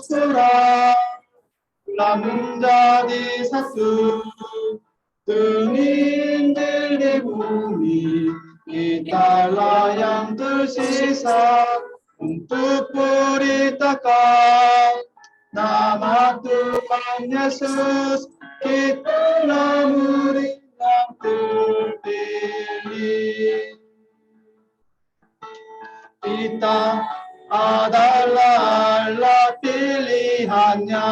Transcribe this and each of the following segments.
diaspora telah menjadi satu Tunindir di bumi, kitalah yang tersisa untuk beritakan nama Tuhan Yesus. Kitalah murid yang terpilih. Kita adalah pilihannya.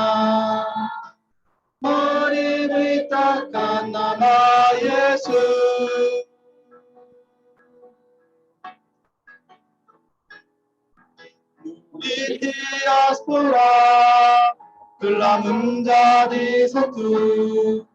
Mari beritakan nama Yesus. Di diaspora telah menjadi satu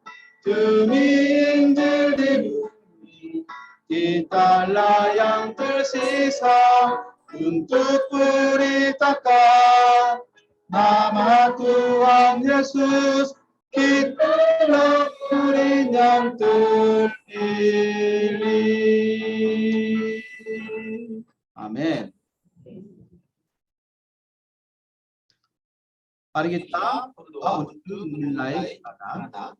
demi Injil di bumi. Kitalah yang tersisa untuk beritakan nama Tuhan Yesus. Kitalah murid yang terpilih. Amin. Mari kita berdoa untuk memulai ibadah.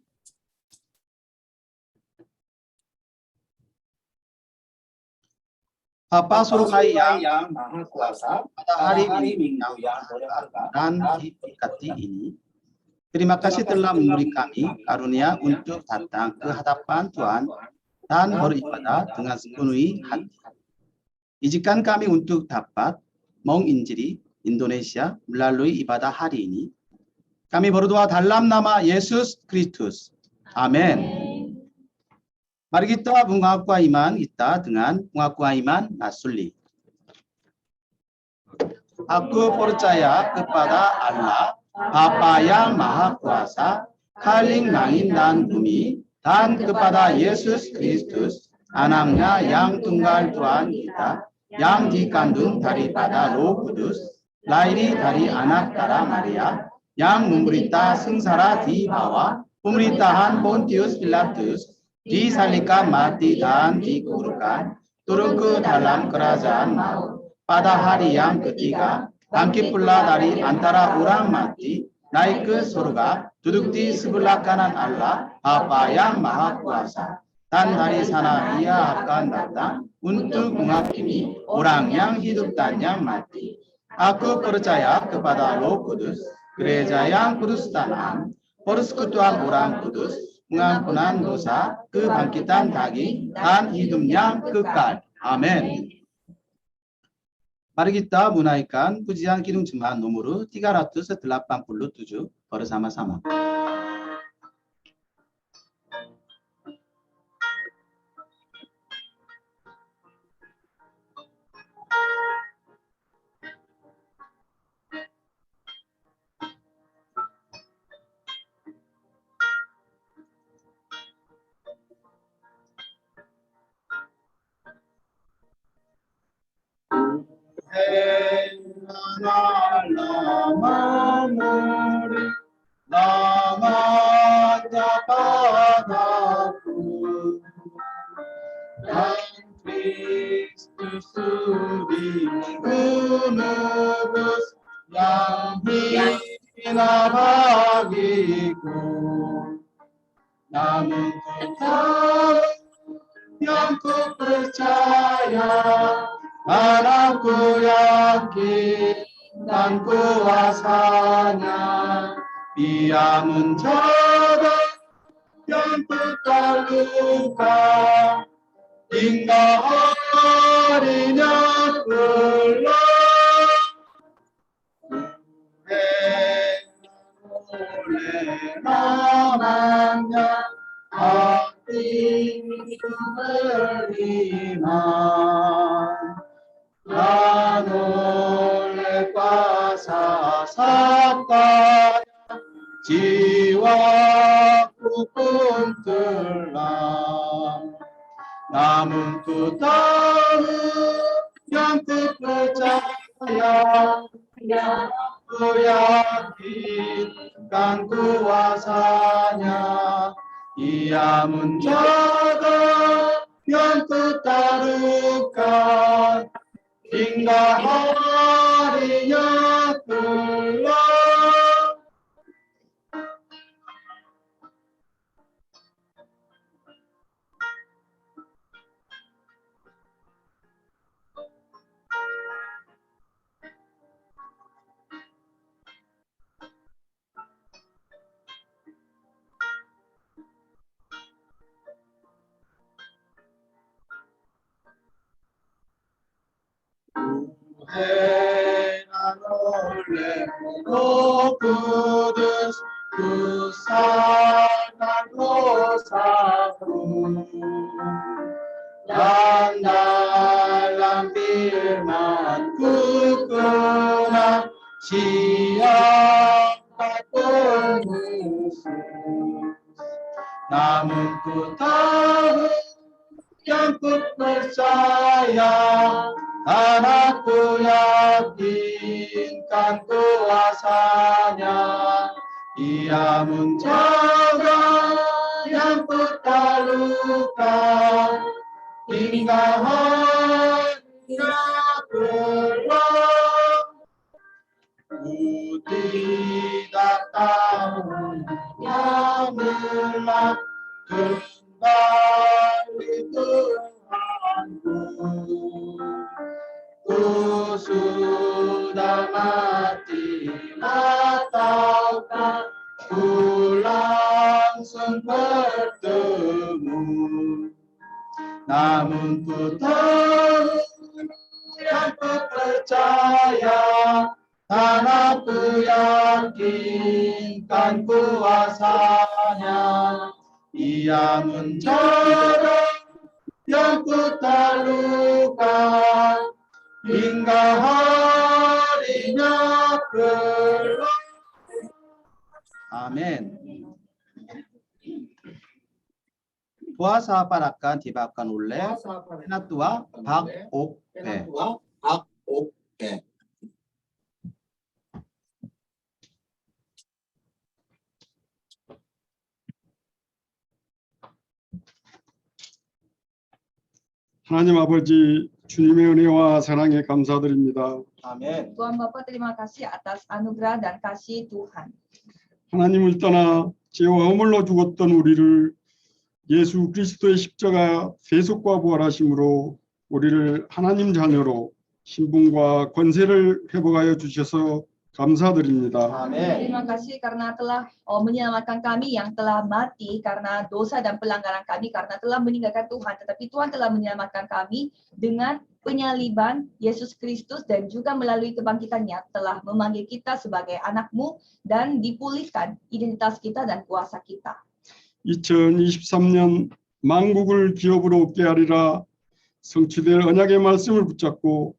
Bapa Surgawi yang Maha Kuasa, pada hari Minggu yang berharga dan diberkati ini, terima kasih telah memberi kami karunia untuk datang ke hadapan Tuhan dan beribadah dengan sepenuh hati. Izinkan kami untuk dapat menginjili Indonesia melalui ibadah hari ini. Kami berdoa dalam nama Yesus Kristus. Amin. Mari kita mengaku iman kita dengan mengaku iman Nasuli. Aku percaya kepada Allah, Bapa yang Maha Kuasa, Khalik langit dan bumi, dan kepada Yesus Kristus, Anaknya yang tunggal Tuhan kita, yang dikandung daripada Roh Kudus, lahir dari anak darah Maria, yang menderita sengsara di bawah pemerintahan Pontius Pilatus, disalibkan mati dan dikuburkan, turun ke dalam kerajaan maut. Pada hari yang ketiga, bangkit pula dari antara orang mati, naik ke surga, duduk di sebelah kanan Allah, Bapa yang Maha Kuasa. Dan dari sana Ia akan datang untuk menghakimi orang yang hidup dan yang mati. Aku percaya kepada Roh Kudus, gereja yang kudus dan am, persekutuan orang kudus, pengampunan dosa, kebangkitan daging, dan hidup yang kekal. Amin. Mari kita menaikkan pujian Kidung Jemaat nomor 387 bersama-sama. Namun kau yang ku percaya, dan aku yakin dan kuasanya, Ia menjaga yang terluka hingga harinya kelak. Oleh namanya hati beriman, dan oleh kuasa sabdanya jiwaku pun tenang. Namun ku tahu yang ku percaya, ku yakin dan kuasanya, Ia menjaga yang tertaruhkan hingga harinya kelak. Roh Kudus, kusatkan dosaku. Dan dalam firman-Ku kena siapa pemusuh. Namun ku tahu yang ku percaya, dan aku yakinkan kuasanya. Ia menjaga yang ku terluka hingga harinya keluar. Ku tidak tahu yang benar kembali Tuhanku. Ku sudah mati ataukah ku langsung bertemu. Namun ku tahu yang ku percaya, dan aku yakinkan kuasanya. Ia menjaga yang ku terluka hingga harinya keluar. Amin. Puasa parakan tibakan oleh Penatua Pak-ok. 하나님 아버지 주님의 은혜와 사랑에 감사드립니다. 아멘. Tuhan Bapa, terima kasih atas anugerah dan kasih Tuhan. 하나님을 떠나 죄와 허물로 죽었던 우리를 예수 그리스도의 십자가 대속과 부활하심으로 우리를 하나님 자녀로 신분과 권세를 회복하여 주셔서 감사드립니다. 아멘. Terima kasih karena telah menyelamatkan kami yang telah mati karena dosa dan pelanggaran kami, karena telah meninggalkan Tuhan. Tetapi Tuhan telah menyelamatkan kami dengan penyaliban Yesus Kristus, dan juga melalui kebangkitannya telah memanggil kita sebagai anak-Mu dan dipulihkan identitas kita dan kuasa kita. 2023년 만국을 기업으로 얻게 하리라 성취될 언약의 말씀을 붙잡고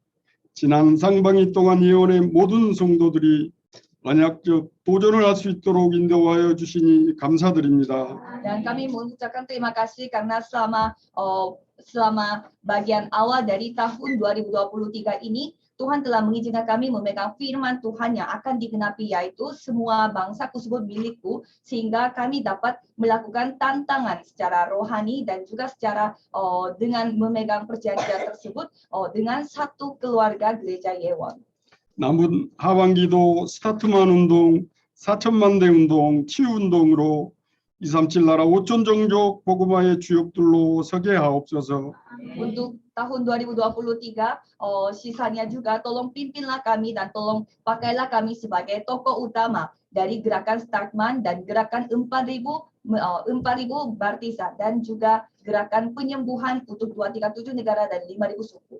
지난 상반기 동안 예언의 모든 성도들이 언약적 도전을 할 수 있도록 인도하여 주시니 감사드립니다. Dan kami mengucapkan terima kasih karena selama bagian awal dari tahun 2023 ini Tuhan telah mengizinkan kami memegang firman Tuhan yang akan digenapi, yaitu semua bangsa kusebut milikku, sehingga kami dapat melakukan tantangan secara rohani dan juga secara dengan memegang perjanjian tersebut dengan satu keluarga gereja Yewon. 남은 하반기도 스타트만 운동, 4천만 대 운동, 치유 운동으로 237 나라 5천 종족 복음화의 주역들로 서게 하옵소서. Untuk tahun 2023, sisanya juga tolong pimpinlah kami dan tolong pakailah kami sebagai tokoh utama dari gerakan Startman dan gerakan 4.000 Bartisa, dan juga gerakan penyembuhan untuk 237 negara dan 5.000 suku.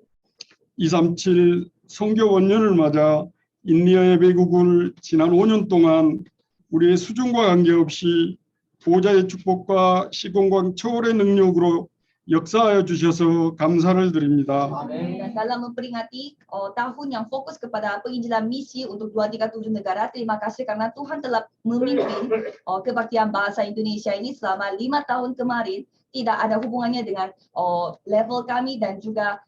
237 선교 원년을 맞아 인디아 예배국을 지난 5년 동안 우리의 수준과 관계없이 보좌의 축복과 시공간 초월의 능력으로 역사하여 주셔서 감사를 드립니다. Dan dalam memperingati tahun yang fokus kepada penginjilan misi untuk 237 negara, terima kasih karena Tuhan telah memimpin kebaktian bahasa Indonesia ini selama 5 tahun kemarin. Tidak ada hubungannya dengan level kami dan juga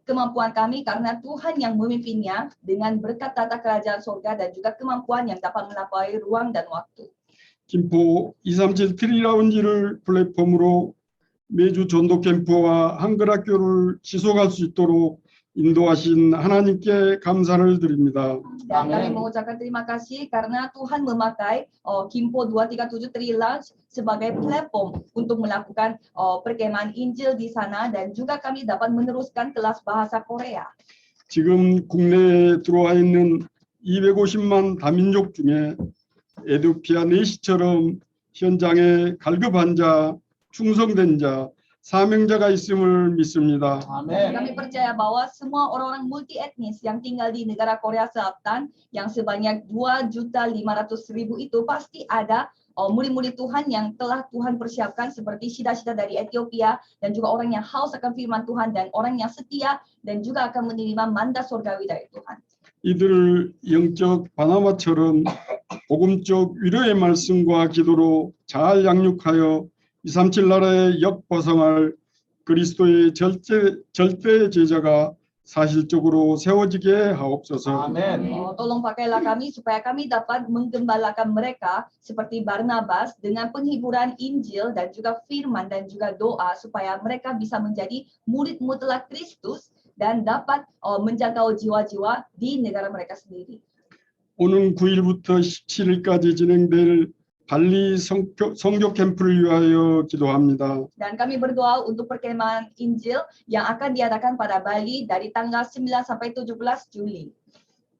kemampuan kami, karena Tuhan yang memimpinnya dengan berkat tata kerajaan surga dan juga kemampuan yang dapat melampaui ruang dan waktu. 김포 237 트리라운지를 플랫폼으로 매주 전도 캠프와 한글학교를 지속할 수 있도록 인도하신 하나님께 감사를 드립니다. Dan kami mengucapkan terima kasih karena Tuhan memakai Kimpo 237 Tri-Lounge sebagai platform untuk melakukan perkemahan Injil di sana, dan juga kami dapat meneruskan kelas bahasa Korea. 지금 국내에 들어와 있는 250만 다민족 중에 에듀피아 내시처럼 현장에 갈급한 자, 충성된 자, 사명자가 있음을 믿습니다. 아멘. Kami percaya bahwa semua orang-orang multi etnis yang tinggal di negara Korea Selatan yang sebanyak 2.500.000 itu pasti ada murid-murid Tuhan yang telah Tuhan persiapkan seperti syida-syida dari Ethiopia dan juga orang yang haus akan firman Tuhan dan orang yang setia dan juga akan menerima mandat surgawi dari Tuhan. 이들을 영적 바나바처럼 복음적 위로의 말씀과 기도로 잘 양육하여 237 나라에 역보상할 그리스도의 절대 제자가 사실적으로 세워지게 하옵소서. 아멘. Tolong pakailah kami supaya kami dapat menggembalakan mereka seperti Barnabas dengan penghiburan Injil dan juga firman dan juga doa supaya mereka bisa menjadi murid mutlak Kristus dan dapat menjangkau jiwa-jiwa di negara mereka sendiri. 오는 9일부터 17일까지 진행될 발리 성교 캠프를 위하여 기도합니다. Dan kami berdoa untuk perkemahan Injil yang akan diadakan pada Bali dari tanggal 9 sampai 17 Juli.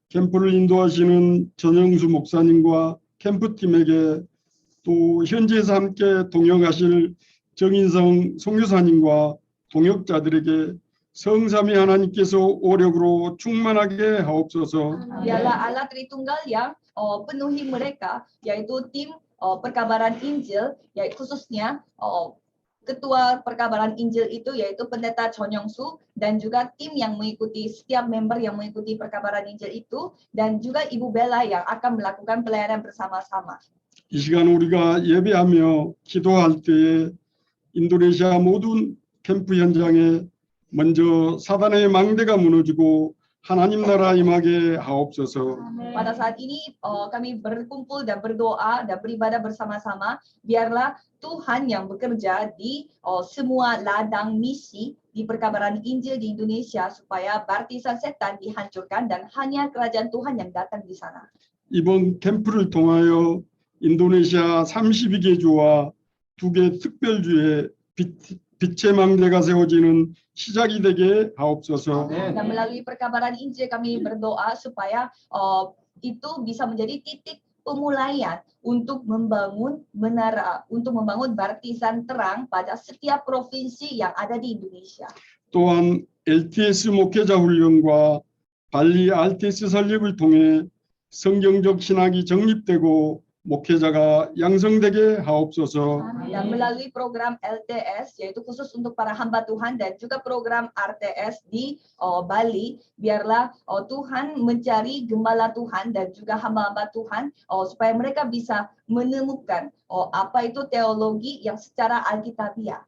캠프를 인도하시는 전영수 목사님과 캠프팀에게 또 현지에서 함께 동역하실 정인성 선교사님과 동역자들에게 성삼위 하나님께서 오력으로 충만하게 하옵소서. Dialah Allah Tritunggal yang penuhi mereka, yaitu tim perkabaran Injil, yaitu khususnya ketua perkabaran Injil itu yaitu pendeta Chon Yong-su dan juga tim yang mengikuti setiap member yang mengikuti perkabaran Injil itu dan juga Ibu Bella yang akan melakukan pelayanan bersama-sama. 이 시간 우리가 예배하며 기도할 때에 인도네시아 모든 캠프 현장에 먼저 사단의 망대가 무너지고 하나님 나라 임하게 하옵소서. Pada saat ini kami berkumpul dan berdoa dan beribadah bersama-sama. Biarlah Tuhan yang bekerja di semua ladang misi di perkabaran Injil di Indonesia supaya baptisan setan dihancurkan dan hanya kerajaan Tuhan yang datang di sana. 이번 캠프를 통하여 인도네시아 32개 주와 2개 특별주에 빛의 망대가 세워지는 시작이 되게 하옵소서. Dan melalui perkabaran Injil kami berdoa supaya itu bisa menjadi titik pemulaian untuk membangun menara, untuk membangun baptisan terang pada setiap provinsi yang ada di Indonesia. 또한 LTS 목회자 훈련과 발리 RTS 설립을 통해 성경적 신학이 정립되고 목회자가 양성되게 하옵소서. Dan melalui program LTS yaitu khusus untuk para hamba Tuhan dan juga program RTS di Bali, biarlah Tuhan mencari gembala Tuhan dan juga hamba-hamba Tuhan supaya mereka bisa menemukan apa itu teologi yang secara alkitabiah.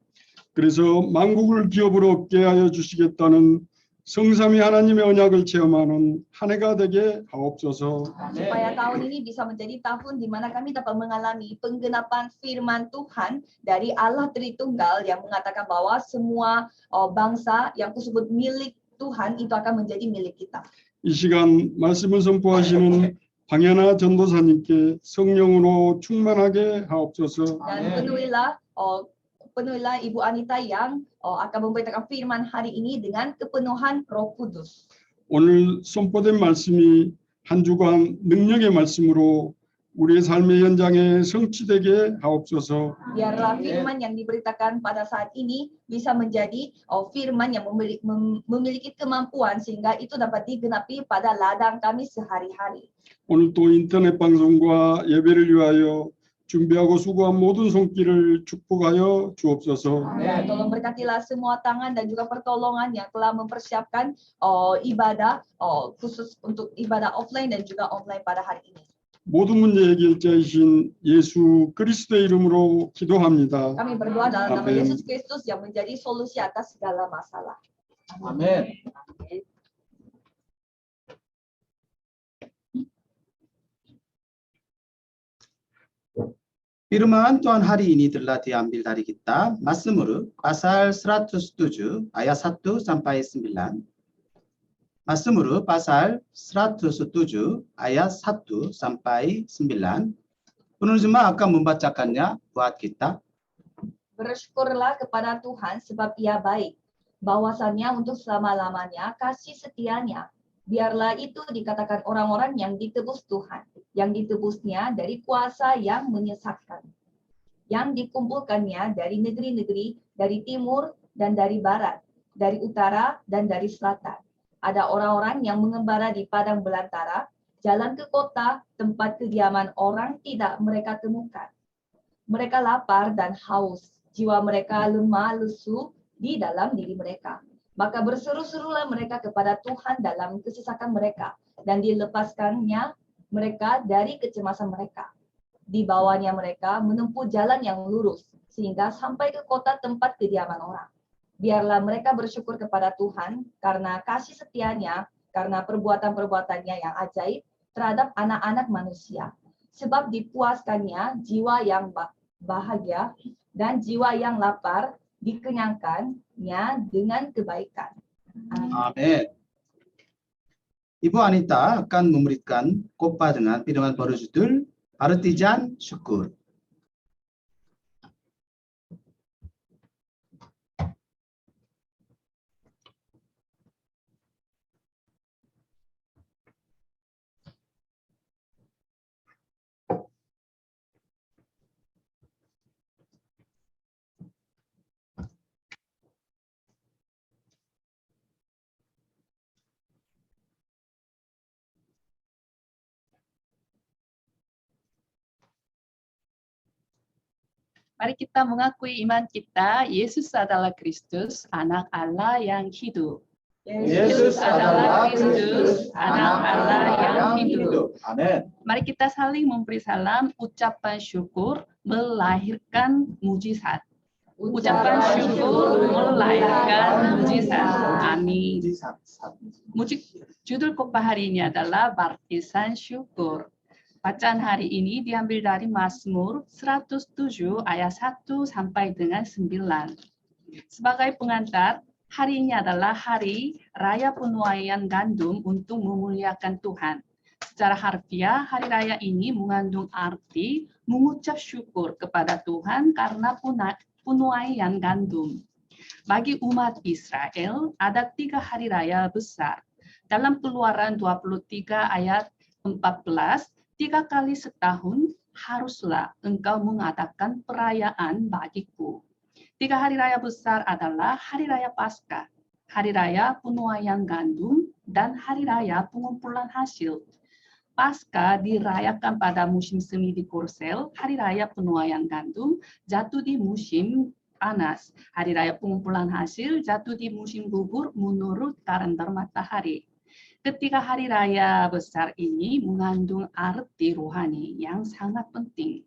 그래서 만국을 기업으로 얻게 하여 주시겠다는 성삼위 하나님의 언약을 체험하는 한 해가 되게 하옵소서. Supaya tahun ini bisa menjadi tahun di mana kami dapat mengalami penggenapan firman Tuhan dari Allah Tritunggal yang mengatakan bahwa semua bangsa yang tersebut milik Tuhan itu akan menjadi milik kita. 이 시간 말씀을 선포하시는 방현아 전도사님께 성령으로 충만하게 하옵소서. Dan penuhilah Ibu Anita yang akan memberitakan firman hari ini dengan kepenuhan Roh Kudus. 오늘 선포된 말씀이 한 주간 능력의 말씀으로 우리의 삶의 현장에 성취되게 하옵소서. Biarlah firman yang diberitakan pada saat ini bisa menjadi firman yang memiliki kemampuan sehingga itu dapat digenapi pada ladang kami sehari-hari. 오늘 또 인터넷 방송과 예배를 위하여 준비하고 수고한 모든 손길을 축복하여 주옵소서. Tolong berkatilah semua tangan dan juga pertolongan yang telah mempersiapkan ibadah khusus untuk ibadah offline dan juga online pada hari ini. 모든 문제 해결자이신 예수 그리스도의 이름으로 기도합니다. Kami berdoa dalam nama Amin. Yesus Kristus yang menjadi solusi atas segala masalah. 아멘. Firman Tuhan hari ini telah diambil dari kitab Mazmur pasal 107 ayat 1 sampai 9. Mazmur pasal 107 ayat 1 sampai 9. Penerjemah akan membacakannya buat kita. Bersyukurlah kepada Tuhan sebab Ia baik. Bahwasannya untuk selama-lamanya kasih setianya. Biarlah itu dikatakan orang-orang yang ditebus Tuhan, yang ditebusnya dari kuasa yang menyesatkan. yang dikumpulkannya dari negeri-negeri, dari timur dan dari barat, dari utara dan dari selatan. Ada orang-orang yang mengembara di padang belantara, jalan ke kota, tempat kediaman orang tidak mereka temukan. Mereka lapar dan haus, jiwa mereka lemah lesu di dalam diri mereka. Maka berseru-serulah mereka kepada Tuhan dalam kesesakan mereka, dan dilepaskannya mereka dari kecemasan mereka. Dibawanya mereka menempuh jalan yang lurus, sehingga sampai ke kota tempat kediaman orang. Biarlah mereka bersyukur kepada Tuhan karena kasih setianya, karena perbuatan-perbuatannya yang ajaib terhadap anak-anak manusia. Sebab dipuaskannya jiwa yang bahagia dan jiwa yang lapar dikenyangkannya dengan kebaikan. Amin. Ibu Anita akan memberikan khotbah dengan firman berjudul Artisan Syukur. Mari kita mengakui iman kita, Yesus adalah Kristus, anak Allah yang hidup. Yesus adalah Kristus, anak Allah yang hidup. Amin. Mari kita saling memberi salam, ucapan syukur melahirkan mujizat. Ucapan syukur melahirkan mujizat. Amin. Judul khotbah hari ini adalah Baptisan Syukur. Bacaan hari ini diambil dari Mazmur 107 ayat 1 sampai dengan 9. Sebagai pengantar, hari ini adalah hari raya penuaian gandum untuk memuliakan Tuhan. Secara harfiah, hari raya ini mengandung arti mengucap syukur kepada Tuhan karena penuaian gandum. Bagi umat Israel, ada 3 hari raya besar. Dalam Keluaran 23 ayat 14, 3 kali setahun haruslah engkau mengadakan perayaan bagiku. 3 hari raya besar adalah Hari Raya Paskah, Hari Raya Penuaian Gandum, dan Hari Raya Pengumpulan Hasil. Paskah dirayakan pada musim semi di Korsel, Hari Raya Penuaian Gandum jatuh di musim panas. Hari Raya Pengumpulan Hasil jatuh di musim gugur menurut kalender matahari. Ketiga hari raya besar ini mengandung arti rohani yang sangat penting.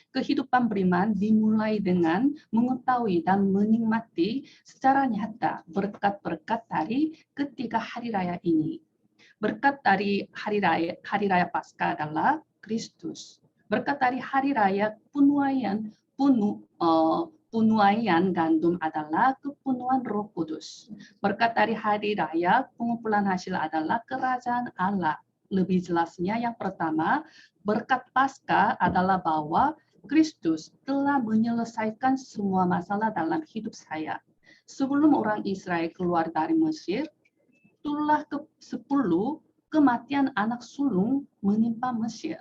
Kehidupan beriman dimulai dengan mengetahui dan menikmati secara nyata berkat-berkat dari ketiga hari raya ini. Berkat dari hari raya Paskah adalah Kristus. Berkat dari hari raya penuaian gandum adalah kepenuhan Roh Kudus. Berkat dari hari raya pengumpulan hasil adalah kerajaan Allah. Lebih jelasnya yang pertama, berkat Paskah adalah bahwa Kristus telah menyelesaikan semua masalah dalam hidup saya. Sebelum orang Israel keluar dari Mesir, itulah ke-10 kematian anak sulung menimpa Mesir.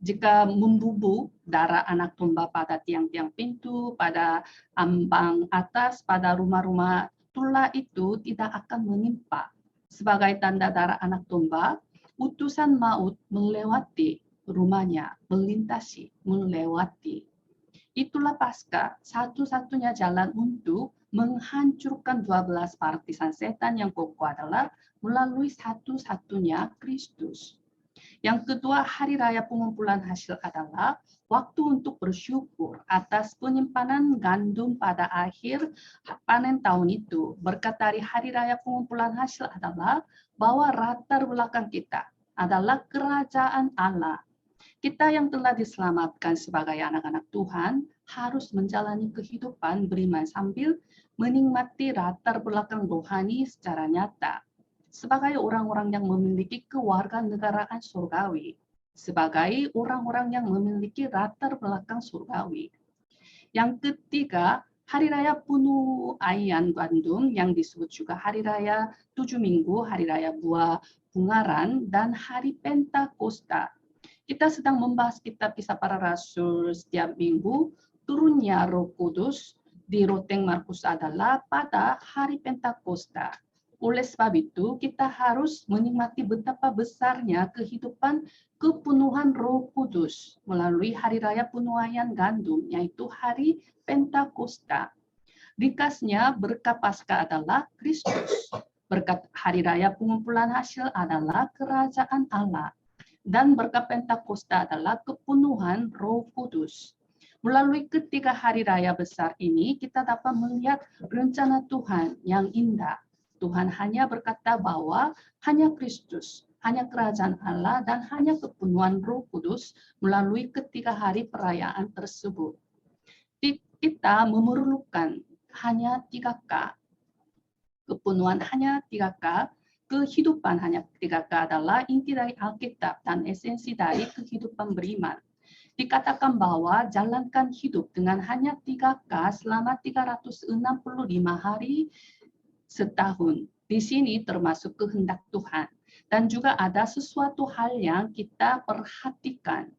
Jika membubuk darah anak domba pada tiang-tiang pintu, pada ambang atas, pada rumah-rumah, tulah itu tidak akan menimpa. Sebagai tanda darah anak domba, utusan maut melewati rumahnya, melewati. Itulah Paskah, satu-satunya jalan untuk menghancurkan 12 partisan setan yang kokoh adalah melalui satu-satunya Kristus. Yang kedua, hari raya pengumpulan hasil adalah waktu untuk bersyukur atas penyimpanan gandum pada akhir panen tahun itu. Berkat dari hari raya pengumpulan hasil adalah bahwa latar belakang kita adalah kerajaan Allah. Kita yang telah diselamatkan sebagai anak-anak Tuhan harus menjalani kehidupan beriman sambil menikmati latar belakang rohani secara nyata. Sebagai orang-orang yang memiliki kewarganegaraan surgawi, sebagai orang-orang yang memiliki latar belakang surgawi. Yang ketiga, hari raya penuaian gandum yang disebut juga hari raya 7 minggu, hari raya buah bungaran, dan hari Pentakosta. Kita sedang membahas kitab Kisah Para Rasul setiap minggu turunnya Roh Kudus di Roteng Markus adalah pada hari Pentakosta. Oleh sebab itu, kita harus menikmati betapa besarnya kehidupan kepenuhan Roh Kudus melalui hari raya penuaian gandum, yaitu hari Pentakosta. Ringkasnya, berkat Paskah adalah Kristus. Berkat hari raya pengumpulan hasil adalah kerajaan Allah. Dan berkat Pentakosta adalah kepenuhan Roh Kudus. Melalui ketiga hari raya besar ini, kita dapat melihat rencana Tuhan yang indah. Tuhan hanya berkata bahwa hanya Kristus, hanya kerajaan Allah, dan hanya kepenuhan Roh Kudus melalui ketiga hari perayaan tersebut. Kita memerlukan hanya 3K. Kepenuhan hanya 3K. Kehidupan hanya 3K adalah inti dari Alkitab dan esensi dari kehidupan beriman. Dikatakan bahwa jalankan hidup dengan hanya 3K selama 365 hari setahun. Di sini termasuk kehendak Tuhan. Dan juga ada sesuatu hal yang kita perhatikan.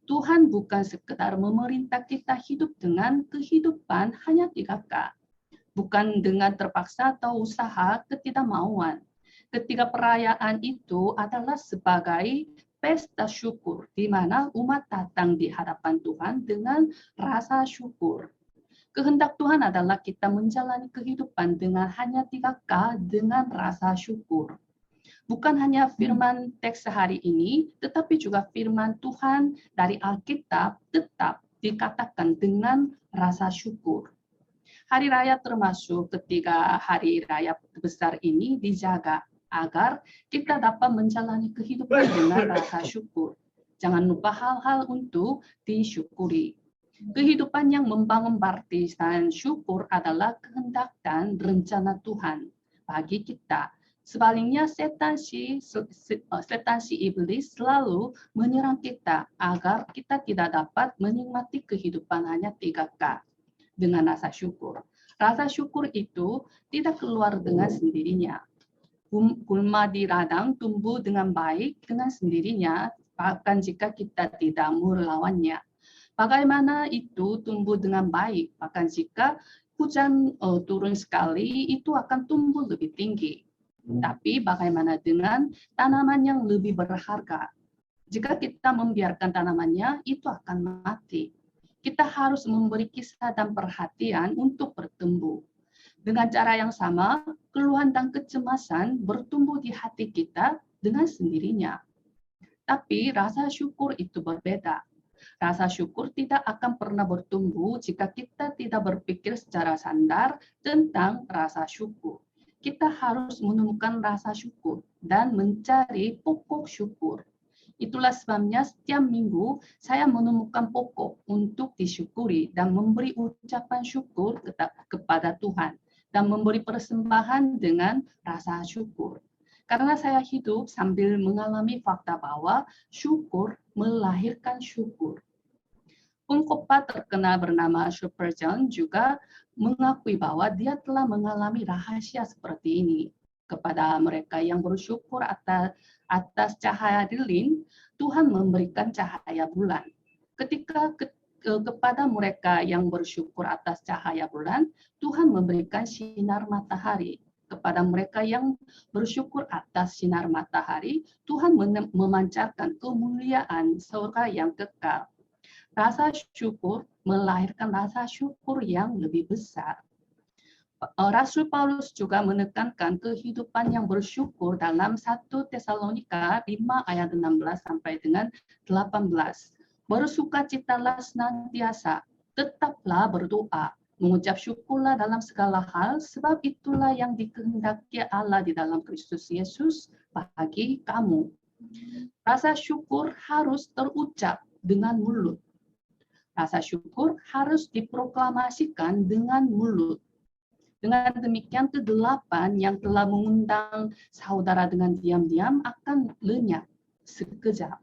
Tuhan bukan sekedar memerintah kita hidup dengan kehidupan hanya 3K. Bukan dengan terpaksa atau usaha ketidakmauan. Ketiga perayaan itu adalah sebagai pesta syukur, di mana umat datang di hadapan Tuhan dengan rasa syukur. Kehendak Tuhan adalah kita menjalani kehidupan dengan hanya 3K dengan rasa syukur. Bukan hanya firman teks hari ini, tetapi juga firman Tuhan dari Alkitab tetap dikatakan dengan rasa syukur. Hari raya termasuk ketiga hari raya besar ini dijaga agar kita dapat menjalani kehidupan dengan rasa syukur. Jangan lupa hal-hal untuk disyukuri. Kehidupan yang membangun baptisan syukur adalah kehendak dan rencana Tuhan bagi kita. Sebaliknya, setan si iblis selalu menyerang kita agar kita tidak dapat menikmati kehidupan hanya 3K dengan rasa syukur. Rasa syukur itu tidak keluar dengan sendirinya. Gulma di ladang tumbuh dengan baik dengan sendirinya, bahkan jika kita tidak melawannya. Bagaimana itu tumbuh dengan baik? Bahkan jika hujan turun sekali, itu akan tumbuh lebih tinggi. Tapi bagaimana dengan tanaman yang lebih berharga? Jika kita membiarkan tanamannya, itu akan mati. Kita harus memberi kisah dan perhatian untuk bertumbuh. Dengan cara yang sama, keluhan dan kecemasan bertumbuh di hati kita dengan sendirinya. Tapi rasa syukur itu berbeda. Rasa syukur tidak akan pernah bertumbuh jika kita tidak berpikir secara sadar tentang rasa syukur. Kita harus menemukan rasa syukur dan mencari pokok syukur. Itulah sebabnya setiap minggu saya menemukan pokok untuk disyukuri dan memberi ucapan syukur kepada Tuhan dan memberi persembahan dengan rasa syukur. Karena saya hidup sambil mengalami fakta bahwa syukur melahirkan syukur. Pengkhotbah terkenal bernama Spurgeon juga mengakui bahwa dia telah mengalami rahasia seperti ini. Kepada mereka yang bersyukur atas cahaya lilin, Tuhan memberikan cahaya bulan. Ketika kepada mereka yang bersyukur atas cahaya bulan, Tuhan memberikan sinar matahari. Kepada mereka yang bersyukur atas sinar matahari, Tuhan memancarkan kemuliaan surga yang kekal. Rasa syukur melahirkan rasa syukur yang lebih besar. Rasul Paulus juga menekankan kehidupan yang bersyukur dalam 1 Tesalonika 5 ayat 16 sampai dengan 18. Bersukacitalah senantiasa, tetaplah berdoa, mengucap syukurlah dalam segala hal, sebab itulah yang dikehendaki Allah di dalam Kristus Yesus bagi kamu. Rasa syukur harus terucap dengan mulut. Rasa syukur harus diproklamasikan dengan mulut. Dengan demikian, kegelapan yang telah mengundang saudara dengan diam-diam akan lenyap sekejap.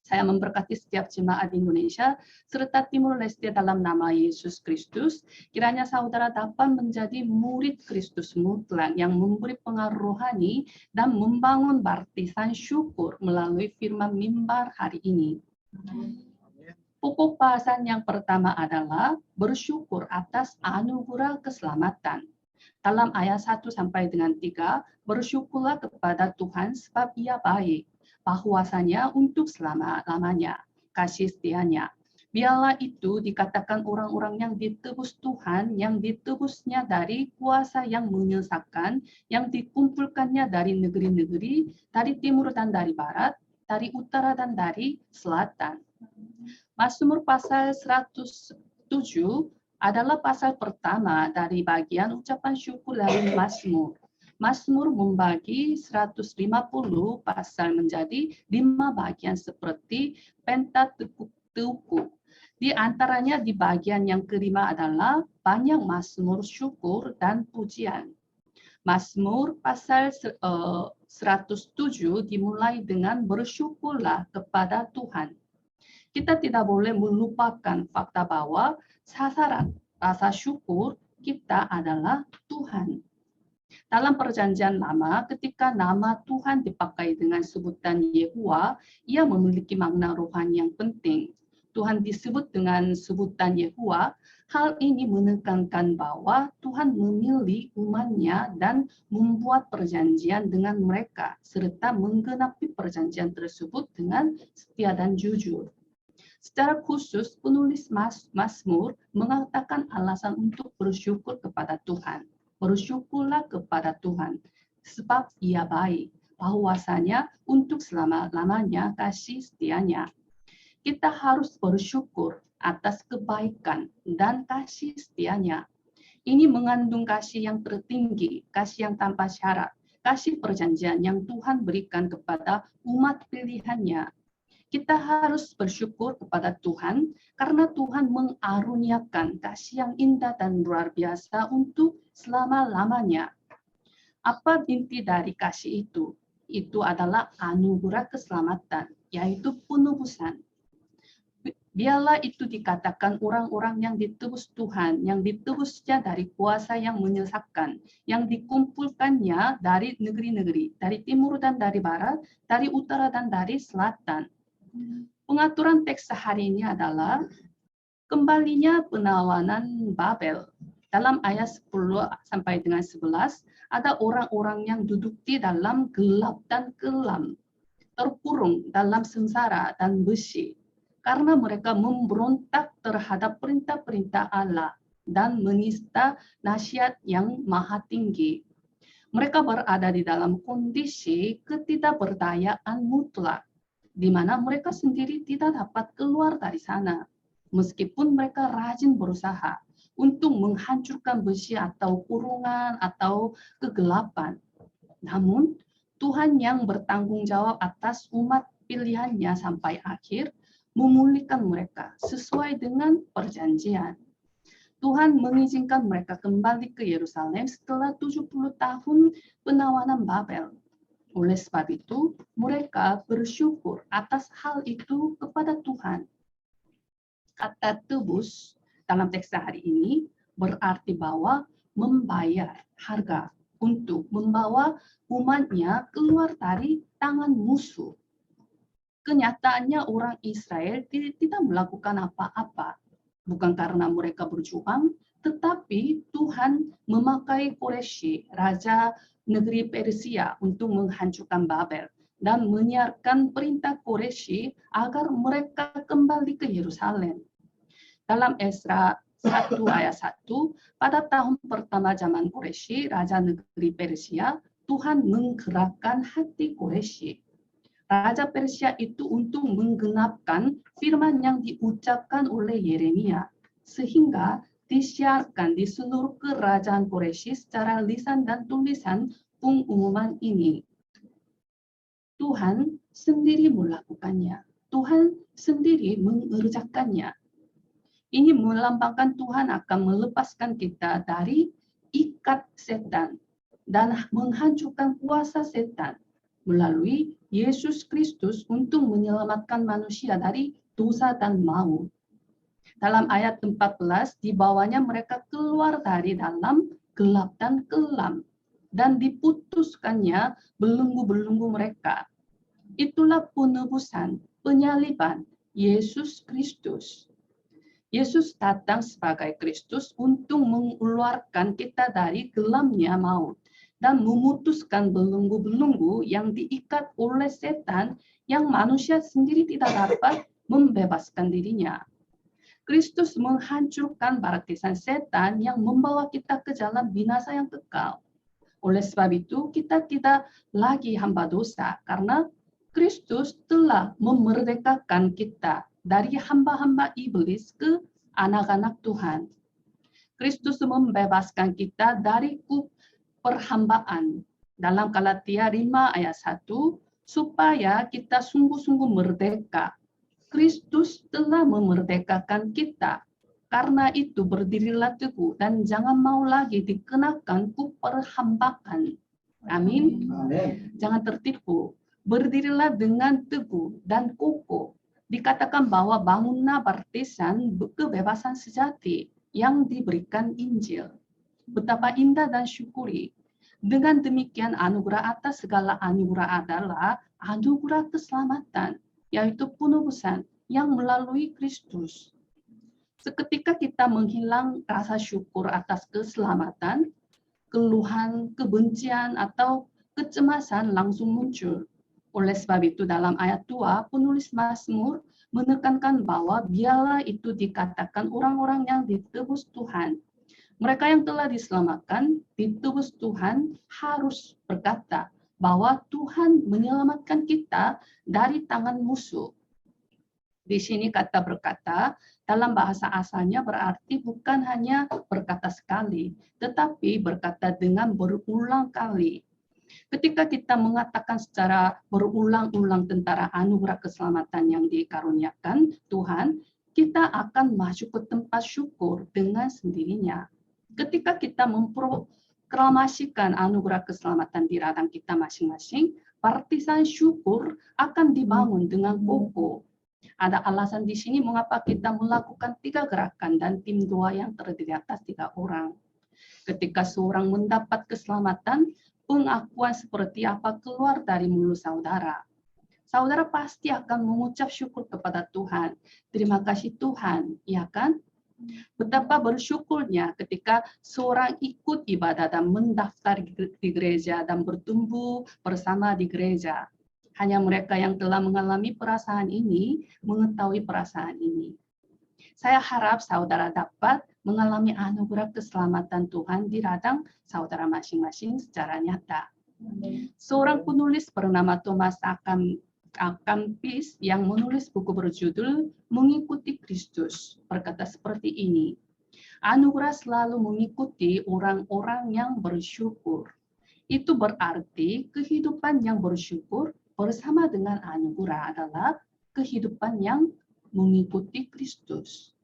Saya memberkati setiap jemaat di Indonesia serta Timur Leste dalam nama Yesus Kristus. Kiranya saudara dapat menjadi murid Kristus mutlak yang memberi pengaruh rohani dan membangun baptisan syukur melalui firman mimbar hari ini. Pokok bahasan yang pertama adalah bersyukur atas anugerah keselamatan. Dalam ayat 1 sampai dengan 3, bersyukurlah kepada Tuhan sebab Ia baik, bahwasanya untuk selama-lamanya kasih setianya. Biarlah itu dikatakan orang-orang yang ditebus Tuhan, yang ditebusnya dari kuasa yang menyesatkan, yang dikumpulkannya dari negeri-negeri, dari timur dan dari barat, dari utara dan dari selatan. Mazmur pasal 107 adalah pasal pertama dari bagian ucapan syukur dari Mazmur. Mazmur membagi 150 pasal menjadi 5 bagian seperti Pentateuch. Di antaranya di bagian yang kelima adalah banyak Mazmur syukur dan pujian. Mazmur pasal 107 dimulai dengan bersyukurlah kepada Tuhan. Kita tidak boleh melupakan fakta bahwa sasaran rasa syukur kita adalah Tuhan. Dalam Perjanjian Lama, ketika nama Tuhan dipakai dengan sebutan Yehuwa, ia memiliki makna rohani yang penting. Tuhan disebut dengan sebutan Yehuwa, hal ini menekankan bahwa Tuhan memilih umat-Nya dan membuat perjanjian dengan mereka, serta menggenapi perjanjian tersebut dengan setia dan jujur. Secara khusus, penulis Mazmur mengatakan alasan untuk bersyukur kepada Tuhan. Bersyukurlah kepada Tuhan, sebab Ia baik, bahwasanya untuk selama-lamanya kasih setianya. Kita harus bersyukur atas kebaikan dan kasih setianya. Ini mengandung kasih yang tertinggi, kasih yang tanpa syarat, kasih perjanjian yang Tuhan berikan kepada umat pilihan-Nya. Kita harus bersyukur kepada Tuhan karena Tuhan mengaruniakan kasih yang indah dan luar biasa untuk selama-lamanya. Apa inti dari kasih itu? Itu adalah anugerah keselamatan, yaitu penebusan. Biarlah itu dikatakan orang-orang yang ditebus Tuhan, yang ditebusnya dari kuasa yang menyesatkan, yang dikumpulkannya dari negeri-negeri, dari timur dan dari barat, dari utara dan dari selatan. Pengaturan teks hari ini adalah kembalinya penawanan Babel. Dalam ayat 10 sampai dengan 11, ada orang-orang yang duduk di dalam gelap dan kelam, terkurung dalam sengsara dan besi, karena mereka memberontak terhadap perintah-perintah Allah dan menista nasihat yang maha tinggi. Mereka berada di dalam kondisi ketidakberdayaan mutlak, di mana mereka sendiri tidak dapat keluar dari sana, meskipun mereka rajin berusaha untuk menghancurkan besi atau kurungan atau kegelapan. Namun, Tuhan yang bertanggung jawab atas umat pilihan-Nya sampai akhir memulihkan mereka sesuai dengan perjanjian. Tuhan mengizinkan mereka kembali ke Yerusalem setelah 70 tahun penawanan Babel. Oleh sebab itu, mereka bersyukur atas hal itu kepada Tuhan. Kata tebus dalam teks hari ini berarti bahwa membayar harga untuk membawa umat-Nya keluar dari tangan musuh. Kenyataannya orang Israel tidak melakukan apa-apa, bukan karena mereka berjuang, tetapi Tuhan memakai Quraisy, raja negeri Persia, untuk menghancurkan Babel dan menyiarkan perintah Quraisy agar mereka kembali ke Yerusalem. Dalam Esra 1 ayat 1, pada tahun pertama zaman Quraisy, raja negeri Persia, Tuhan menggerakkan hati Quraisy, raja Persia itu, untuk menggenapkan firman yang diucapkan oleh Yeremia, sehingga disiarkan di seluruh kerajaan Quraisy secara lisan dan tulisan pengumuman ini. Tuhan sendiri melakukannya. Tuhan sendiri mengerjakannya. Ini melambangkan Tuhan akan melepaskan kita dari ikat setan dan menghancurkan kuasa setan melalui Yesus Kristus untuk menyelamatkan manusia dari dosa dan maut. Dalam ayat 14, di bawahnya mereka keluar dari dalam gelap dan kelam, dan diputuskannya belenggu-belenggu mereka. Itulah penebusan, penyaliban Yesus Kristus. Yesus datang sebagai Kristus untuk mengeluarkan kita dari gelamnya maut dan memutuskan belenggu-belenggu yang diikat oleh setan yang manusia sendiri tidak dapat membebaskan dirinya. Kristus menghancurkan barisan setan yang membawa kita ke jalan binasa yang kekal. Oleh sebab itu, kita tidak lagi hamba dosa karena Kristus telah memerdekakan kita dari hamba-hamba iblis ke anak-anak Tuhan. Kristus membebaskan kita dari perhambaan. Dalam Galatia 5 ayat 1, supaya kita sungguh-sungguh merdeka. Kristus telah memerdekakan kita. Karena itu berdirilah teguh dan jangan mau lagi dikenakan perhambaan. Amin. Amin. Jangan tertipu. Berdirilah dengan teguh dan kokoh. Dikatakan bahwa bangunlah barisan kebebasan sejati yang diberikan Injil. Betapa indah dan syukuri. Dengan demikian anugerah atas segala anugerah adalah anugerah keselamatan, yaitu penebusan yang melalui Kristus. Seketika kita menghilang rasa syukur atas keselamatan, keluhan, kebencian, atau kecemasan langsung muncul. Oleh sebab itu dalam ayat 2, penulis Mazmur menekankan bahwa biarlah itu dikatakan orang-orang yang ditebus Tuhan. Mereka yang telah diselamatkan, ditebus Tuhan harus berkata bahwa Tuhan menyelamatkan kita dari tangan musuh. Di sini kata berkata dalam bahasa asalnya berarti bukan hanya berkata sekali, tetapi berkata dengan berulang kali. Ketika kita mengatakan secara berulang-ulang tentang anugerah keselamatan yang dikaruniakan Tuhan, kita akan masuk ke tempat syukur dengan sendirinya. Ketika kita memproklamasikan anugerah keselamatan di ladang kita masing-masing, barisan syukur akan dibangun dengan kokoh. Ada alasan di sini mengapa kita melakukan 3 gerakan dan tim 2 yang terdiri atas 3 orang. Ketika seorang mendapat keselamatan, pengakuan seperti apa keluar dari mulut saudara. Saudara pasti akan mengucap syukur kepada Tuhan. Terima kasih Tuhan, ya kan? Betapa bersyukurnya ketika seorang ikut ibadah dan mendaftar di gereja dan bertumbuh bersama di gereja. Hanya mereka yang telah mengalami perasaan ini mengetahui perasaan ini. Saya harap saudara dapat mengalami anugerah keselamatan Tuhan di ladang saudara masing-masing secara nyata. Seorang penulis bernama Thomas Kempis yang menulis buku berjudul Mengikuti Kristus berkata seperti ini. Anugerah selalu mengikuti orang-orang yang bersyukur. Itu berarti kehidupan yang bersyukur bersama dengan anugerah adalah kehidupan yang mengikuti Kristus.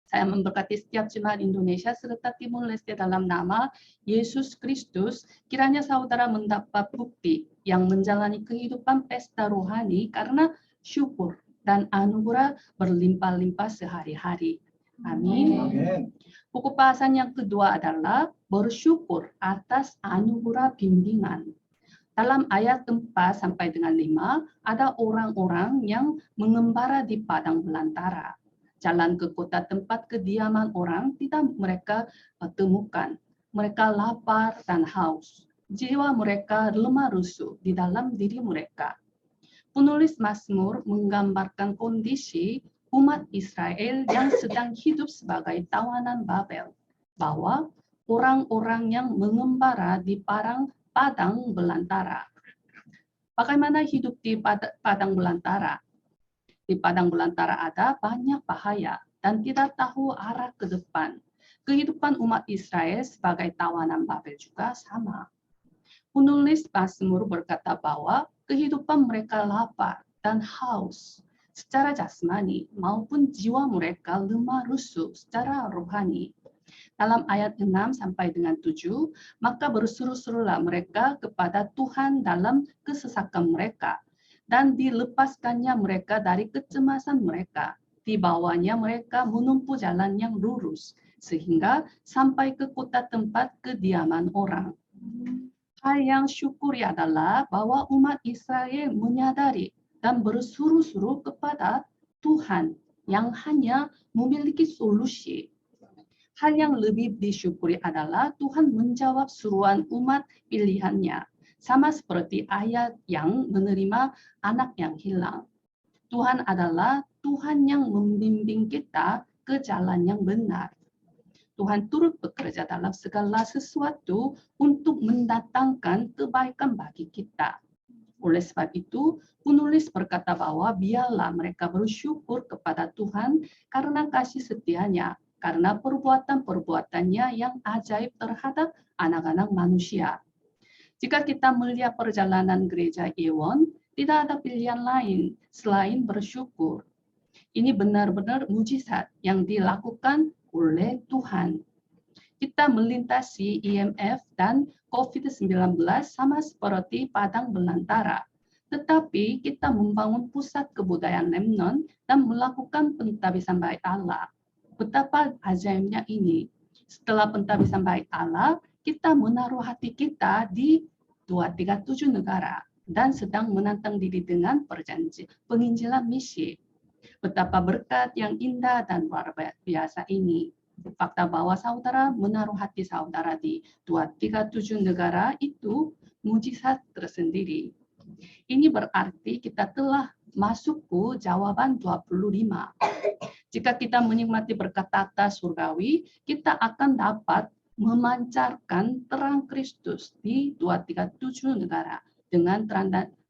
Saya memberkati setiap jemaat Indonesia serta Timur Leste dalam nama Yesus Kristus. Kiranya saudara mendapat bukti yang menjalani kehidupan pesta rohani karena syukur dan anugerah berlimpah-limpah sehari-hari. Amin. Buku bahasan yang kedua adalah bersyukur atas anugerah bimbingan. Dalam ayat 4 sampai dengan 5, ada orang-orang yang mengembara di padang belantara. Jalan ke kota tempat kediaman orang tidak mereka temukan. Mereka lapar dan haus. Jiwa mereka lemah rusuh di dalam diri mereka. Penulis Mazmur menggambarkan kondisi umat Israel yang sedang hidup sebagai tawanan Babel. Bahwa orang-orang yang mengembara di padang belantara. Bagaimana hidup di padang belantara? Di padang belantara ada banyak bahaya dan tidak tahu arah ke depan. Kehidupan umat Israel sebagai tawanan Babel juga sama. Penulis Mazmur berkata bahwa kehidupan mereka lapar dan haus secara jasmani maupun jiwa mereka lemah rusuh secara rohani. Dalam ayat 6 sampai dengan 7, maka berseru-serulah mereka kepada Tuhan dalam kesesakan mereka, dan dilepaskannya mereka dari kecemasan mereka. Dibawanya mereka menempuh jalan yang lurus, sehingga sampai ke kota tempat kediaman orang. Hal yang syukuri adalah bahwa umat Israel menyadari dan berseru-seru kepada Tuhan yang hanya memiliki solusi. Hal yang lebih disyukuri adalah Tuhan menjawab seruan umat pilihannya, sama seperti ayat yang menerima anak yang hilang. Tuhan adalah Tuhan yang membimbing kita ke jalan yang benar. Tuhan turut bekerja dalam segala sesuatu untuk mendatangkan kebaikan bagi kita. Oleh sebab itu, penulis berkata bahwa biarlah mereka bersyukur kepada Tuhan karena kasih setianya, karena perbuatan-perbuatannya yang ajaib terhadap anak-anak manusia. Jika kita melihat perjalanan gereja Ewon, tidak ada pilihan lain selain bersyukur. Ini benar-benar mujizat yang dilakukan oleh Tuhan. Kita melintasi IMF dan COVID-19 sama seperti padang belantara. Tetapi kita membangun pusat kebudayaan Lemnon dan melakukan pentabisan bait Allah. Betapa ajaibnya ini. Setelah pentabisan bait Allah, kita menaruh hati kita di 237 negara dan sedang menantang diri dengan penginjilan misi. Betapa berkat yang indah dan luar biasa ini. Fakta bahwa saudara menaruh hati saudara di 237 negara itu mujizat tersendiri. Ini berarti kita telah masuk ke jawaban 25. Jika kita menikmati berkat tata surgawi, kita akan dapat memancarkan terang Kristus di 237 negara dengan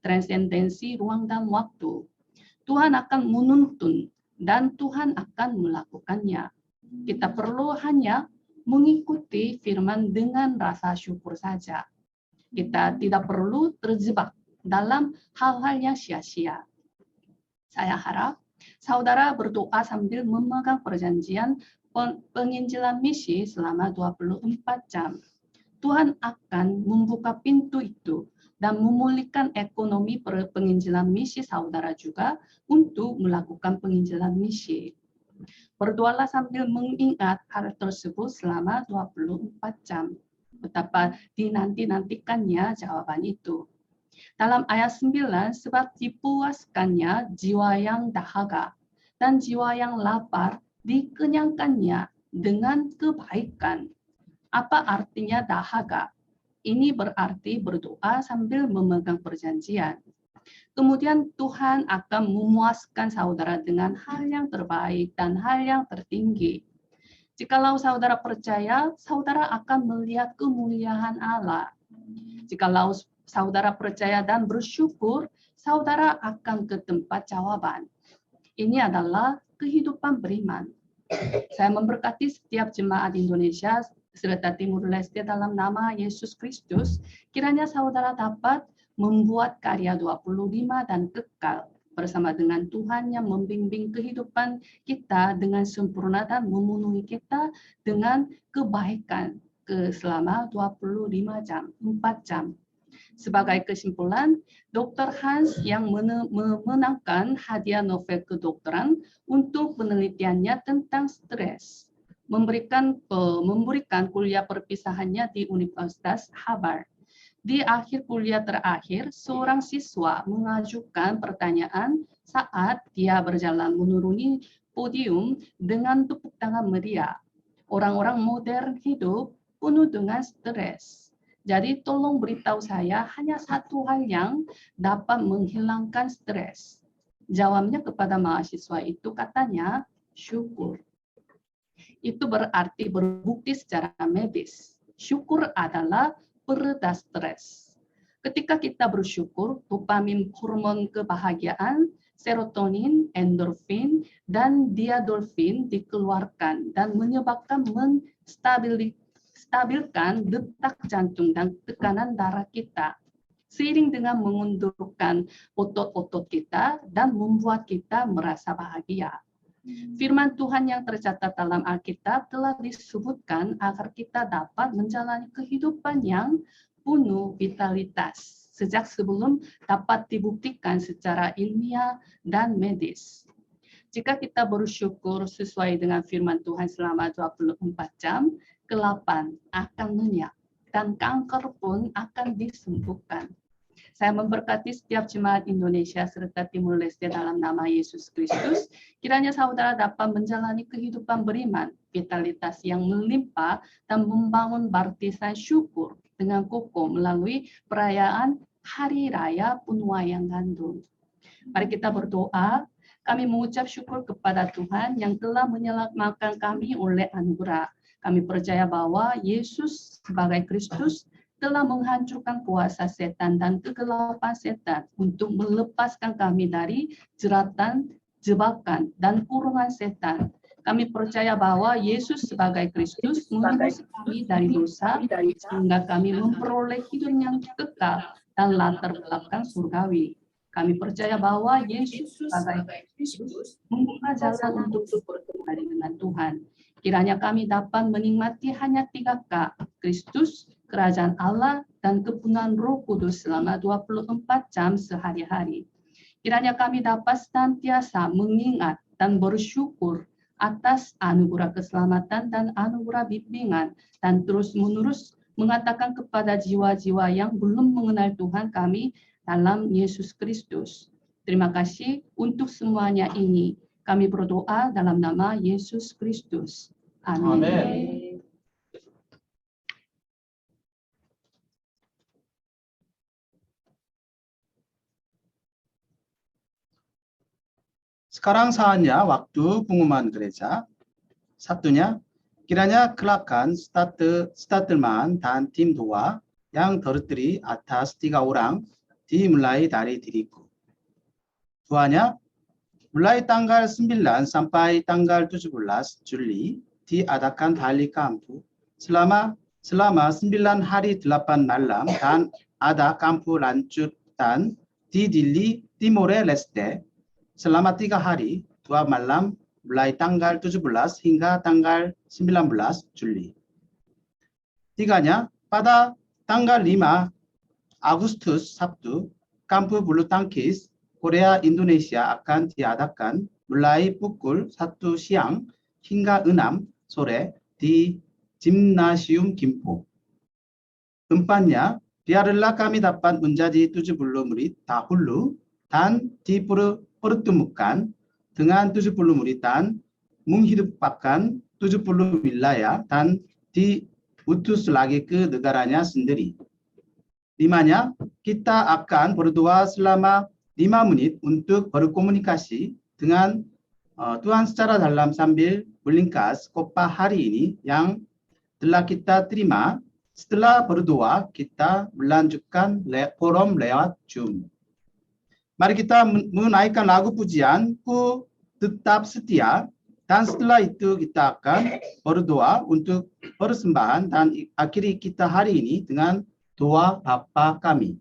transendensi ruang dan waktu. Tuhan akan menuntun dan Tuhan akan melakukannya. Kita perlu hanya mengikuti firman dengan rasa syukur saja. Kita tidak perlu terjebak dalam hal-hal yang sia-sia. Saya harap saudara berdoa sambil memegang perjanjian penginjilan misi selama 24 jam. Tuhan akan membuka pintu itu dan memulihkan ekonomi penginjilan misi saudara juga untuk melakukan penginjilan misi. Berdoalah sambil mengingat hal tersebut selama 24 jam. Betapa dinanti-nantikannya jawaban itu. Dalam ayat 9, sebab dipuaskannya jiwa yang dahaga dan jiwa yang lapar dikenyangkannya dengan kebaikan. Apa artinya dahaga? Ini berarti berdoa sambil memegang perjanjian. Kemudian Tuhan akan memuaskan saudara dengan hal yang terbaik dan hal yang tertinggi. Jikalau saudara percaya, saudara akan melihat kemuliaan Allah. Jikalau saudara percaya dan bersyukur, saudara akan ke tempat jawaban. Ini adalah kehidupan beriman. Saya memberkati setiap jemaat Indonesia serta Timur Leste dalam nama Yesus Kristus. Kiranya saudara dapat membuat karya 25 dan kekal bersama dengan Tuhan yang membimbing kehidupan kita dengan sempurna dan memenuhi kita dengan kebaikan selama 25 jam, 4 jam. Sebagai kesimpulan, Dr. Hans yang memenangkan hadiah Nobel kedokteran untuk penelitiannya tentang stres, memberikan kuliah perpisahannya di Universitas Harvard. Di akhir kuliah terakhir, seorang siswa mengajukan pertanyaan saat dia berjalan menuruni podium dengan tepuk tangan meriah. Orang-orang modern hidup penuh dengan stres. Jadi tolong beritahu saya hanya satu hal yang dapat menghilangkan stres. Jawabnya kepada mahasiswa itu katanya syukur. Itu berarti berbukti secara medis. Syukur adalah pereda stres. Ketika kita bersyukur, dopamin, hormon kebahagiaan, serotonin, endorfin, dan diadorfin dikeluarkan dan menyebabkan menstabilkan detak jantung dan tekanan darah kita. Seiring dengan mengundurkan otot-otot kita dan membuat kita merasa bahagia. Firman Tuhan yang tercatat dalam Alkitab telah disebutkan agar kita dapat menjalani kehidupan yang penuh vitalitas sejak sebelum dapat dibuktikan secara ilmiah dan medis. Jika kita bersyukur sesuai dengan firman Tuhan selama 24 jam, kelaparan akan lenyap dan kanker pun akan disembuhkan. Saya memberkati setiap jemaat Indonesia serta Timur Leste dalam nama Yesus Kristus. Kiranya saudara dapat menjalani kehidupan beriman, vitalitas yang melimpah, dan membangun baptisan syukur dengan kokoh melalui perayaan Hari Raya Penuaian Gandum. Mari kita berdoa. Kami mengucap syukur kepada Tuhan yang telah menyelamatkan kami oleh anugerah. Kami percaya bahwa Yesus sebagai Kristus telah menghancurkan kuasa setan dan kegelapan setan untuk melepaskan kami dari jeratan, jebakan, dan kurungan setan. Kami percaya bahwa Yesus sebagai Kristus menebus kami dari dosa sehingga kami memperoleh hidup yang kekal dan latar belakang surgawi. Kami percaya bahwa Yesus sebagai Kristus membuka jalan untuk bertemu dengan Tuhan. Kiranya kami dapat menikmati hanya 3K, Kristus, Kerajaan Allah, dan kepenuhan Roh Kudus selama 24 jam sehari-hari. Kiranya kami dapat senantiasa mengingat dan bersyukur atas anugerah keselamatan dan anugerah bimbingan, dan terus-menerus mengatakan kepada jiwa-jiwa yang belum mengenal Tuhan kami dalam Yesus Kristus. Terima kasih untuk semuanya ini. Kami berdoa dalam nama Yesus Kristus. Amin. Amin. Sekarang saatnya waktu pengumuman gereja. Satunya, kiranya kelakkan staterman dan tim doa yang terdiri atas 3 orang dimulai dari diriku. Duanya, mulai tanggal 9 sampai tanggal 17 Juli diadakan tali kampu selama 9 hari 8 malam dan ada kampu lanjutan di Dili Timore Leste selama 3 hari 2 malam mulai tanggal 17 hingga tanggal 19 Juli. Tiganya, pada tanggal 5 Agustus Sabtu, kampu bulu tangkis Korea Indonesia akan diadakan mulai pukul 1 siang hingga 6 sore di Gimnasium Gimpo. Keempatnya, biarlah kami dapat menjadi 70 murid dahulu dan dipertemukan dengan 70 murid dan menghidupkan 70 wilayah dan diutus lagi ke negaranya sendiri. 5nya, kita akan berdoa selama 5 menit untuk berkomunikasi dengan Tuhan secara dalam sambil melingkas khotbah hari ini yang telah kita terima. Setelah berdoa, kita melanjutkan forum lewat Zoom. Mari kita menaikkan lagu pujian Ku Tetap Setia, dan setelah itu kita akan berdoa untuk persembahan dan akhiri kita hari ini dengan doa Bapa kami.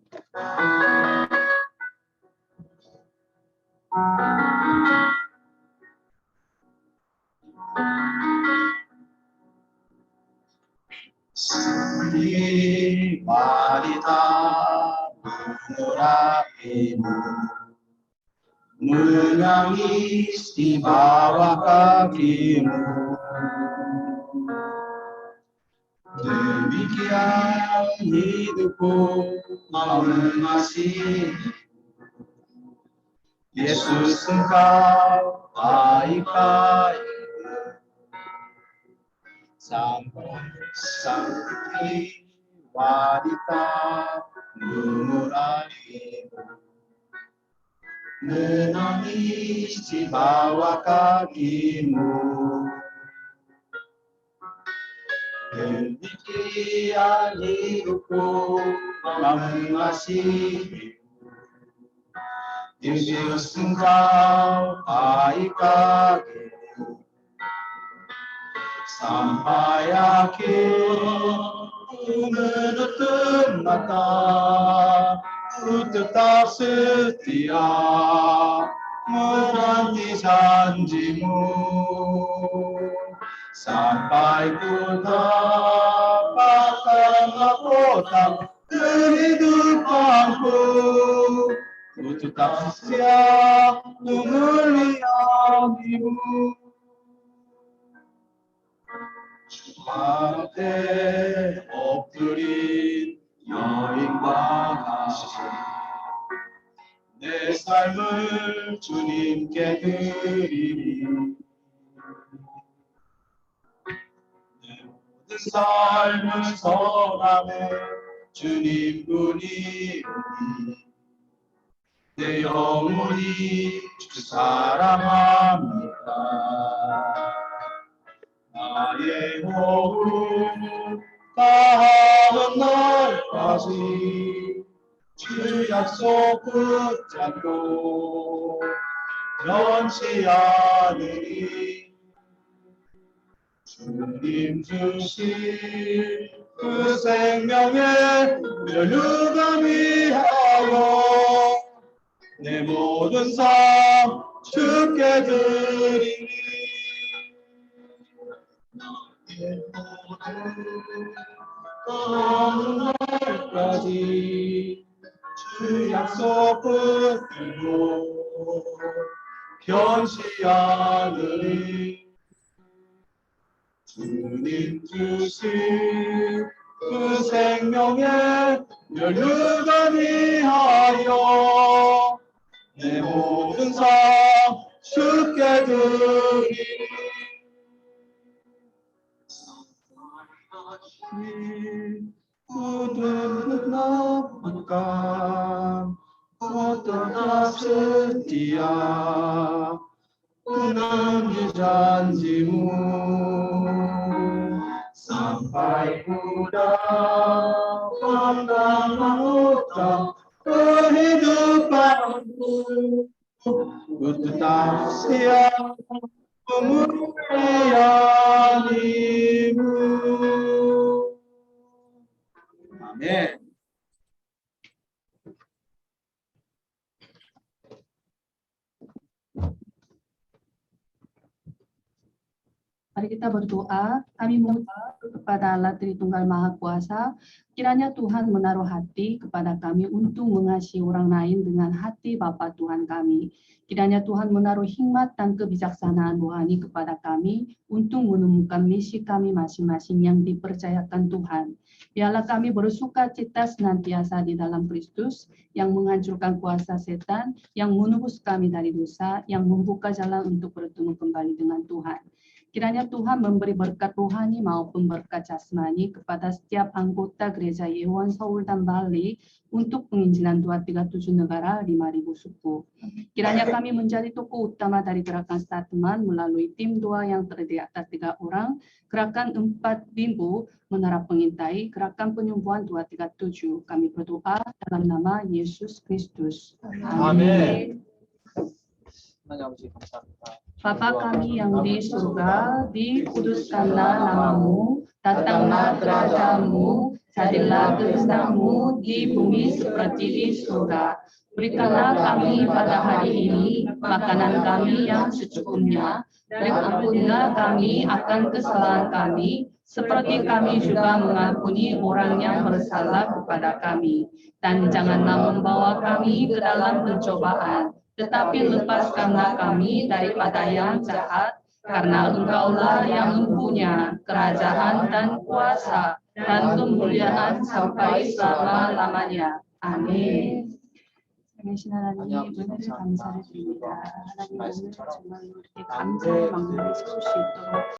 Marilah mengurapimu, menangis di bawah kakimu. Demikian hidupku mengasihi Yesus, Engkau baik-baik sampai sang putri wanita mengurapimu, menangis di bawah kakimu. Demikian hidupku mengasihi Yesus, Engkau baik-baik sampai akhir. Ku menutup mata, ku tetap setia menanti janjimu sampai ku dapatkan mahkota kehidupanku. Ku tetap setia melayanimu. 주한테 엎드린 여인과 같이 내 삶을 주님께 드리리. 내 모든 삶을 선함에 주님뿐이오니 내 영혼이 주 사랑합니다. 나의 호흡 다하는 날까지 주 약속 붙잡고 변치 않으리. 주님 주신 그 생명의 멸류관위하여 내 모든 삶 주께 드리니 나의 모든 날까지 주 약속 붙들고 변치 않으리. 주님 주신 그 생명의 멸류관위하여 내 모든 삶 주께 드리리. Kudus lakukan tetap setia penuhi janjimu sampai ku dapat mengucap kehidupanku. Ku tetap siap memuliaimu. Amin. Mari kita berdoa. Kami memohon kepada Allah Tritunggal Maha Kuasa, kiranya Tuhan menaruh hati kepada kami untuk mengasihi orang lain dengan hati Bapa Tuhan kami. Kiranya Tuhan menaruh hikmat dan kebijaksanaan rohani kepada kami untuk menemukan misi kami masing-masing yang dipercayakan Tuhan. Biarlah kami bersuka cita senantiasa di dalam Kristus yang menghancurkan kuasa setan, yang menebus kami dari dosa, yang membuka jalan untuk bertemu kembali dengan Tuhan. Kiranya Tuhan memberi berkat rohani maupun berkat jasmani kepada setiap anggota Gereja Yehuan Seoul dan Bali untuk penginjilan 237 negara 5.000 suku. Kiranya kami menjadi tokoh utama dari gerakan Stateman melalui tim doa yang terdiri atas 3 orang, gerakan 4.000 menara pengintai, gerakan penyembuhan 237. Kami berdoa dalam nama Yesus Kristus. Amin. Bapa kami yang di surga, dikuduskanlah namamu, datanglah kerajaanmu, jadilah kehendakmu di bumi seperti di surga. Berikanlah kami pada hari ini makanan kami yang secukupnya, dan ampunilah kami akan kesalahan kami, seperti kami juga mengampuni orang yang bersalah kepada kami. Dan janganlah membawa kami ke dalam pencobaan, tetapi lepaskanlah kami daripada yang jahat, karena Engkaulah yang mempunyai kerajaan dan kuasa dan kemuliaan sampai selama-lamanya. Amin. 하나님 은혜를 감사를 드립니다. 하나님 오늘 정말 이렇게 감사의 방송을 세울 수 있도록